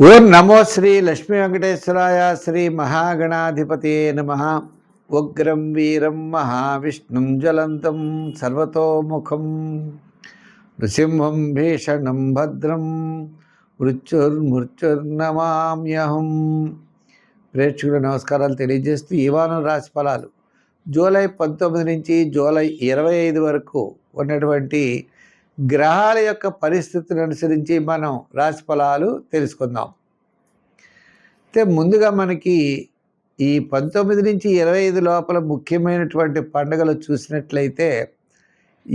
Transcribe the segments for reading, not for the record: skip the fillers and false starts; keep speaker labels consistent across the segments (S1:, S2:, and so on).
S1: ఓం నమో శ్రీ లక్ష్మీ వెంకటేశ్వరాయ శ్రీ మహాగణాధిపతే నమః. ఉగ్రం వీరం మహావిష్ణుం జ్వలంతం సర్వతోముఖం నృసింహం భీషణం భద్రం మృత్యుర్నమామ్యహం. ప్రేక్షకుల నమస్కారాలు తెలియజేస్తూ ఈ వారం రాశి ఫలాలు జూలై 19 నుంచి జూలై 25 వరకు ఉన్నటువంటి గ్రహాల యొక్క పరిస్థితిని అనుసరించి మనం రాశి ఫలాలు తెలుసుకుందాం. అయితే ముందుగా మనకి ఈ 19 నుంచి 25 లోపల ముఖ్యమైనటువంటి పండుగలు చూసినట్లయితే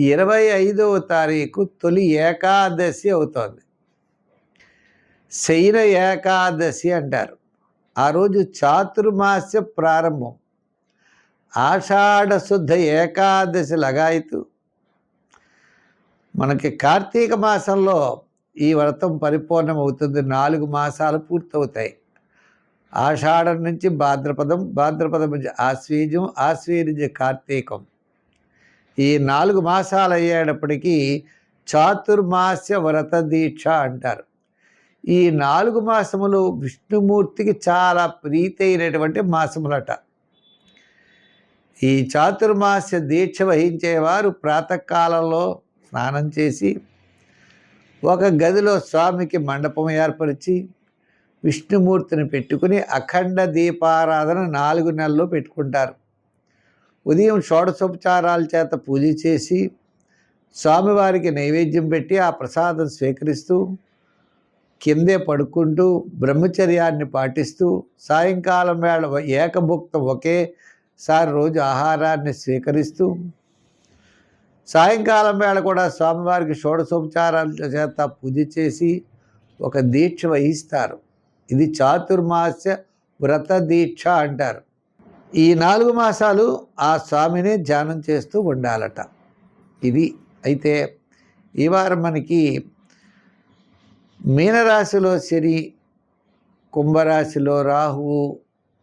S1: 25వ తారీఖు తొలి ఏకాదశి అవుతోంది. శయన ఏకాదశి అంటారు. ఆ రోజు చాతుర్మాస్య ప్రారంభం. ఆషాఢ శుద్ధ ఏకాదశి లగాయతు. మనకి కార్తీక మాసంలో ఈ వ్రతం పరిపూర్ణమవుతుంది. 4 మాసాలు పూర్తవుతాయి. ఆషాఢం నుంచి భాద్రపదం, భాద్రపదం నుంచి ఆశ్వీజం, ఆశ్వీజం నుంచి కార్తీకం. ఈ 4 మాసాలు అయ్యేటప్పటికీ చాతుర్మాస్య వ్రత దీక్ష అంటారు. ఈ 4 మాసములు విష్ణుమూర్తికి చాలా ప్రీతి అయినటువంటి మాసములట. ఈ చాతుర్మాస్య దీక్ష వహించేవారు ప్రాతకాలంలో స్నానం చేసి ఒక గదిలో స్వామికి మండపం ఏర్పరిచి విష్ణుమూర్తిని పెట్టుకుని అఖండ దీపారాధన 4 నెలలు పెట్టుకుంటారు. ఉదయం షోడశోపచారాల చేత పూజ చేసి స్వామివారికి నైవేద్యం పెట్టి ఆ ప్రసాదం స్వీకరిస్తూ కిందే పడుకుంటూ బ్రహ్మచర్యాన్ని పాటిస్తూ సాయంకాలం వేళ ఏకభుక్తం ఒకేసారి రోజు ఆహారాన్ని స్వీకరిస్తూ సాయంకాలం వేళ కూడా స్వామివారికి షోడశోపచారాల చేత పూజ చేసి ఒక దీక్ష వహిస్తారు. ఇది చాతుర్మాస్య వ్రత దీక్ష అంటారు. ఈ 4 మాసాలు ఆ స్వామిని ధ్యానం చేస్తూ ఉండాలట. ఇది అయితే ఈ వారం మనకి మీనరాశిలో శని, కుంభరాశిలో రాహువు,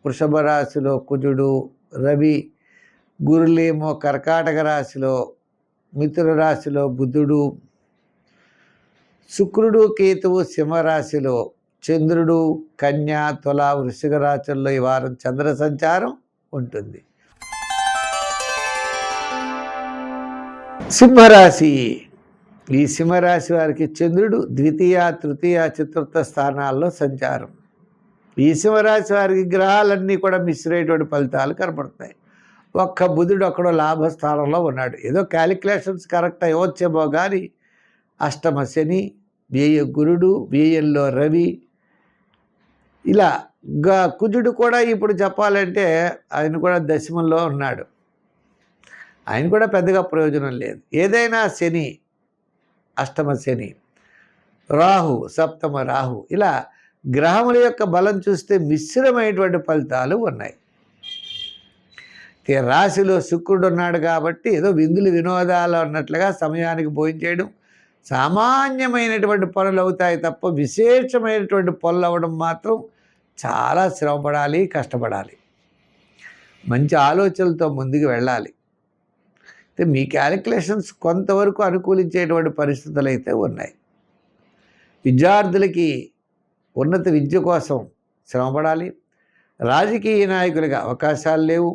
S1: వృషభ రాశిలో కుజుడు, రవి, గురులేమో కర్కాటక రాశిలో, మిథున రాశిలో బుధుడు, శుక్రుడు, కేతువు సింహరాశిలో, చంద్రుడు కన్యా, తుల, వృశ్చిక రాశుల్లో ఈ వారం చంద్ర సంచారం ఉంటుంది. సింహరాశి. ఈ సింహరాశి వారికి చంద్రుడు ద్వితీయ, తృతీయ, చతుర్థ స్థానాల్లో సంచారం. ఈ సింహరాశి వారికి గ్రహాలన్నీ కూడా మిశ్రమైనటువంటి ఫలితాలు కనపడతాయి. ఒక్క బుధుడు అక్కడో లాభస్థానంలో ఉన్నాడు. ఏదో క్యాలిక్యులేషన్స్ కరెక్ట్ అయ్యవచ్చేమో కానీ అష్టమ శని, వ్యయ గురుడు, వ్యయంలో రవి, ఇలా కుజుడు కూడా ఇప్పుడు చెప్పాలంటే ఆయన కూడా దశమంలో ఉన్నాడు. ఆయన కూడా పెద్దగా ప్రయోజనం లేదు. ఏదైనా శని, అష్టమ శని, రాహు, సప్తమ రాహు, ఇలా గ్రహముల యొక్క బలం చూస్తే మిశ్రమైనటువంటి ఫలితాలు ఉన్నాయి. రాశిలో శుక్రుడు ఉన్నాడు కాబట్టి ఏదో విందులు వినోదాలు అన్నట్లుగా సమయానికి భోంచేయడం, సామాన్యమైనటువంటి పనులు అవుతాయి తప్ప విశేషమైనటువంటి పనులు అవ్వడం మాత్రం చాలా శ్రమపడాలి, కష్టపడాలి, మంచి ఆలోచనలతో ముందుకు వెళ్ళాలి. అయితే మీ క్యాలిక్యులేషన్స్ కొంతవరకు అనుకూలించేటువంటి పరిస్థితులు అయితే ఉన్నాయి. విద్యార్థులకి ఉన్నత విద్య కోసం శ్రమపడాలి. రాజకీయ నాయకులకి అవకాశాలు లేవు.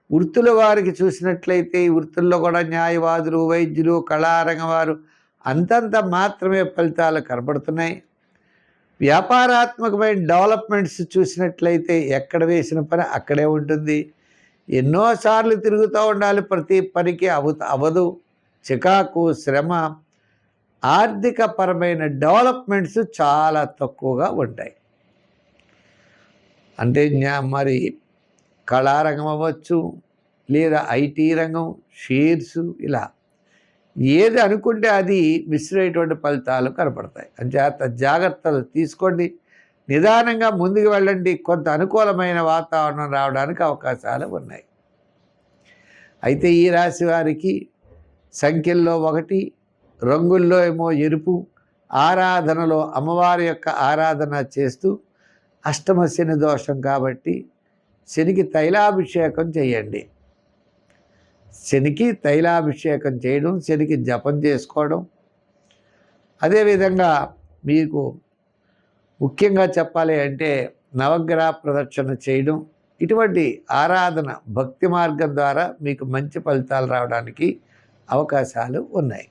S1: వృత్తుల వారికి చూసినట్లయితే ఈ వృత్తుల్లో కూడా న్యాయవాదులు, వైద్యులు, కళారంగం వారు అంతంత మాత్రమే ఫలితాలు కనబడుతున్నాయి. వ్యాపారాత్మకమైన డెవలప్మెంట్స్ చూసినట్లయితే ఎక్కడ వేసిన పని అక్కడే ఉంటుంది. ఎన్నోసార్లు తిరుగుతూ ఉండాలి, ప్రతి పనికి అవదు. చికాకు, శ్రమ, ఆర్థిక పరమైన డెవలప్మెంట్స్ చాలా తక్కువగా ఉంటాయి. అంటే మరి కళారంగం అవ్వచ్చు, లేదా ఐటీ రంగం, షేర్స్, ఇలా ఏది అనుకుంటే అది మిశ్రమైనటువంటి ఫలితాలు కనపడతాయి. అంచేత జాగ్రత్తలు తీసుకోండి, నిదానంగా ముందుకు వెళ్ళండి. కొంత అనుకూలమైన వాతావరణం రావడానికి అవకాశాలు ఉన్నాయి. అయితే ఈ రాశి వారికి సంఖ్యల్లో 1, రంగుల్లో ఏమో ఎరుపు, ఆరాధనలో అమ్మవారి యొక్క ఆరాధన చేస్తూ అష్టమ శని దోషం కాబట్టి శనికి తైలాభిషేకం చేయండి. శనికి తైలాభిషేకం చేయడం, శనికి జపం చేసుకోవడం, అదేవిధంగా మీకు ముఖ్యంగా చెప్పాలి అంటే నవగ్రహ ప్రదక్షిణ చేయడం, ఇటువంటి ఆరాధన భక్తి మార్గం ద్వారా మీకు మంచి ఫలితాలు రావడానికి అవకాశాలు ఉన్నాయి.